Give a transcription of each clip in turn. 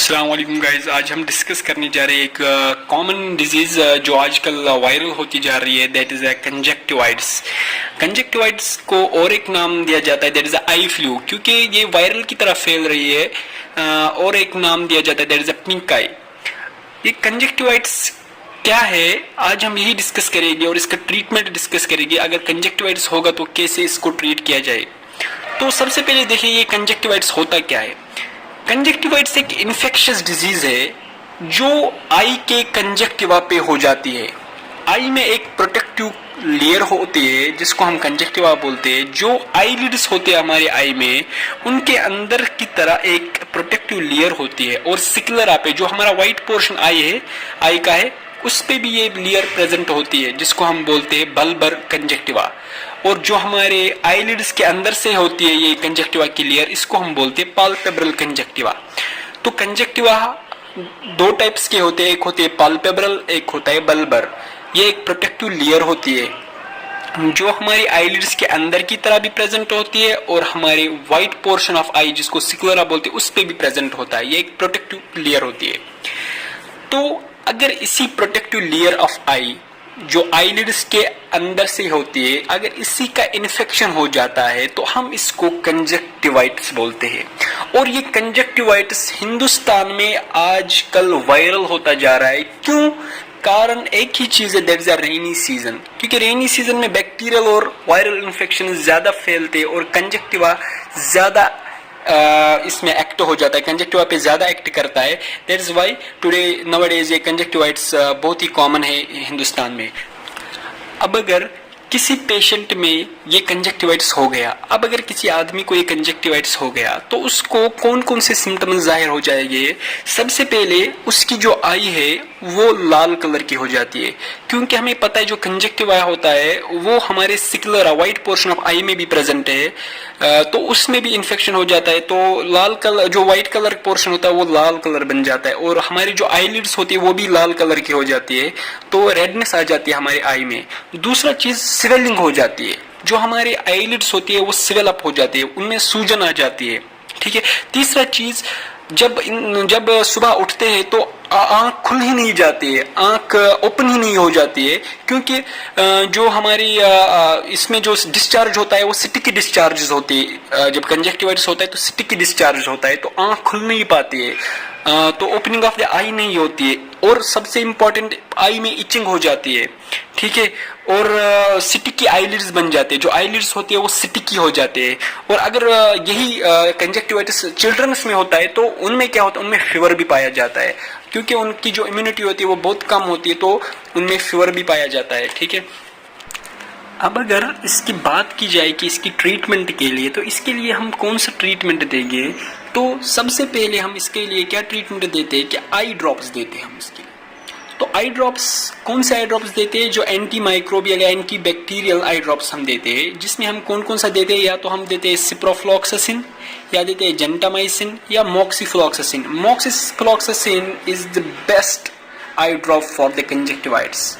अस्सलाम वालेकुम गाइस। आज हम डिस्कस करने जा रहे हैं एक कॉमन डिजीज जो आजकल वायरल होती जा रही है, दैट इज कंजक्टिवाइटिस। कंजक्टिवाइटिस को और एक नाम दिया जाता है, दैट इज आई फ्लू, क्योंकि ये वायरल की तरह फैल रही है। और एक नाम दिया जाता है, दैट इज पिंक आई। ये कंजक्टिवाइटिस क्या है, आज हम यही डिस्कस करेंगे और इसका ट्रीटमेंट डिस्कस करेंगे। अगर कंजक्टिवाइटिस होगा तो कैसे इसको ट्रीट किया जाए। तो सबसे पहले देखिए ये कंजक्टिवाइटिस होता क्या है। कंजक्टिवाइटिस एक इन्फेक्शियस डिजीज है जो आई के कंजक्टिवा पे हो जाती है। आई में एक प्रोटेक्टिव लेयर होती है जिसको हम कंजक्टिवा बोलते हैं। जो आईलिड्स होते हैं हमारे आई में, उनके अंदर की तरह एक प्रोटेक्टिव लेयर होती है। और सिक्युलरा पे जो हमारा व्हाइट पोर्शन आई का है, उस पे भी ये लेयर प्रेजेंट होती है जिसको हम बोलते हैं बल्बर कंजक्टिवा। और जो हमारे आईलिड्स के अंदर से होती है ये कंजक्टिवा की लेयर, इसको हम बोलते हैं पाल्पेब्रल कंजक्टिवा। तो कंजक्टिवा दो टाइप्स के होते हैं, एक होते हैं पाल्पेब्रल, एक होता है बल्बर। ये एक प्रोटेक्टिव लेयर होती है जो हमारी आईलिड्स के अंदर की तरह भी प्रेजेंट होती है और हमारे व्हाइट पोर्शन ऑफ आई जिसको सिक्युलरा बोलते हैं उस पे भी प्रेजेंट होता है। ये एक प्रोटेक्टिव लेयर होती है। तो अगर इसी प्रोटेक्टिव लेयर ऑफ आई जो आईलिड्स के अंदर से होती है, अगर इसी का इन्फेक्शन हो जाता है तो हम इसको कंजक्टिवाइटिस बोलते हैं। और ये कंजक्टिवाइटिस हिंदुस्तान में आजकल वायरल होता जा रहा है। क्यों? कारण एक ही चीज है, that is a rainy season. क्योंकि रेनी सीजन में बैक्टीरियल और वायरल इन्फेक्शन ज्यादा फैलते हैं और कंजक्टिवा ज्यादा इसमें एक्ट हो जाता है, कंजक्टिवा पे ज्यादा एक्ट करता है। That is why today nowadays ये कंजक्टिवाइटिस बहुत ही कॉमन है हिंदुस्तान में। अब अगर किसी पेशेंट में ये कंजक्टिवाइटिस हो गया, अब अगर किसी आदमी को ये कंजक्टिवाइटिस हो गया तो उसको कौन कौन से सिम्टम्स जाहिर हो जाएंगे। सबसे पहले उसकी जो आई है वो लाल कलर की हो जाती है, क्योंकि हमें पता है जो कंजक्टिवा होता है वो हमारे सिक्युलरा व्हाइट पोर्शन ऑफ आई में भी प्रेजेंट है, तो उसमें भी इन्फेक्शन हो जाता है। तो लाल कलर, जो व्हाइट कलर पोर्शन होता है वो लाल कलर बन जाता है और हमारी जो आईलिड्स होती है वो भी लाल कलर की हो जाती है। तो रेडनेस आ जाती है हमारे आई में। दूसरा चीज स्वेलिंग हो जाती है, जो हमारे आईलिड्स होती है वो स्वेल अप हो जाती है, उनमें सूजन आ जाती है। ठीक है। तीसरा चीज, जब सुबह उठते हैं तो आंख खुल ही नहीं जाती है, आंख ओपन ही नहीं हो जाती है, क्योंकि जो हमारी इसमें जो डिस्चार्ज होता है वो स्टिकी डिस्चार्ज होती है। जब कंजक्टिवाइटिस होता है तो स्टिकी डिस्चार्ज होता है, तो आंख खुल नहीं पाती है, तो ओपनिंग ऑफ द आई नहीं होती है। और सबसे इंपॉर्टेंट, आई में इचिंग हो जाती है। ठीक है। और स्टिकी आईलिड्स बन जाते हैं, जो आईलिड्स होती है वो स्टिकी हो जाते हैं। और अगर यही कंजक्टिवाइटिस चिल्ड्रंस में होता है तो उनमें क्या होता है, उनमें फीवर भी पाया जाता है, क्योंकि उनकी जो इम्यूनिटी होती है वो बहुत कम होती है, तो उनमें फीवर भी पाया जाता है। ठीक है। अब अगर इसकी बात की जाए कि इसकी ट्रीटमेंट के लिए, तो इसके लिए हम कौन सा ट्रीटमेंट देंगे, तो सबसे पहले हम इसके लिए क्या ट्रीटमेंट देते हैं कि आई ड्रॉप्स देते हैं हम इसके लिए। तो आई ड्रॉप्स, कौन से आई ड्रॉप्स देते हैं, जो एंटी माइक्रोबियल या एंटी बैक्टीरियल आई ड्रॉप्स हम देते हैं, जिसमें हम कौन कौन सा देते हैं, या तो हम देते हैं सिप्रोफ्लॉक्सासिन, या देते हैं जेंटामाइसिन, या moxifloxacin. Moxifloxacin is the best I drop for the conjunctivitis.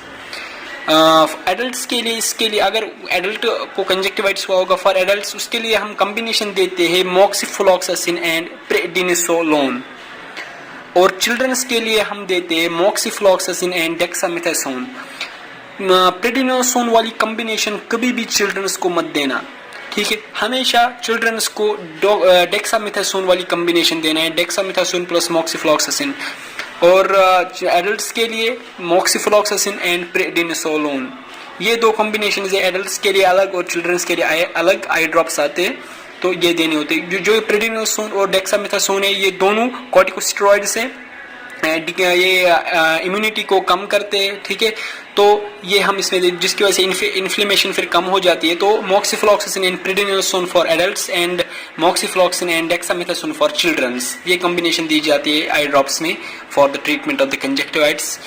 Adults के लिए, इसके लिए अगर एडल्ट को कंजक्टिवाइटिस हुआ होगा फॉर एडल्ट्स, उसके लिए हम कॉम्बिनेशन देते हैं मॉक्सीफ्लॉक्सासिन एंड प्रेडिनिसोलोन। और चिल्ड्रंस के लिए हम देते हैं मॉक्सीफ्लॉक्सासिन एंड डेक्सामेथासोन। प्रेडिनिसोलोन वाली कॉम्बिनेशन कभी भी चिल्ड्रंस को मत देना। ठीक है। हमेशा चिल्ड्रंस को डेक्सामेथासोन वाली कॉम्बिनेशन देना है, डेक्सामेथासोन प्लस मॉक्सीफ्लॉक्सासिन। और एडल्ट्स के लिए मॉक्सीफ्लॉक्सासिन एंड प्रेडिनिसोलोन, ये दो कॉम्बिनेशन है। एडल्ट्स के लिए अलग और चिल्ड्रंस के लिए अलग आई ड्रॉप्स आते हैं, तो ये देने होते हैं। जो प्रेडिनिसोन और डेक्सामेथासोन है, ये दोनों कॉर्टिकोस्टेरॉइड्स हैं, ये इम्यूनिटी को कम करते हैं। ठीक है। तो ये हम इसमें, जिसकी वजह से इन्फ्लेमेशन फिर कम हो जाती है। तो moxifloxacin and prednisone for adults and moxifloxacin and dexamethasone for childrens, ये कॉम्बिनेशन दी जाती है आई ड्रॉप्स में for the treatment of the conjunctivitis.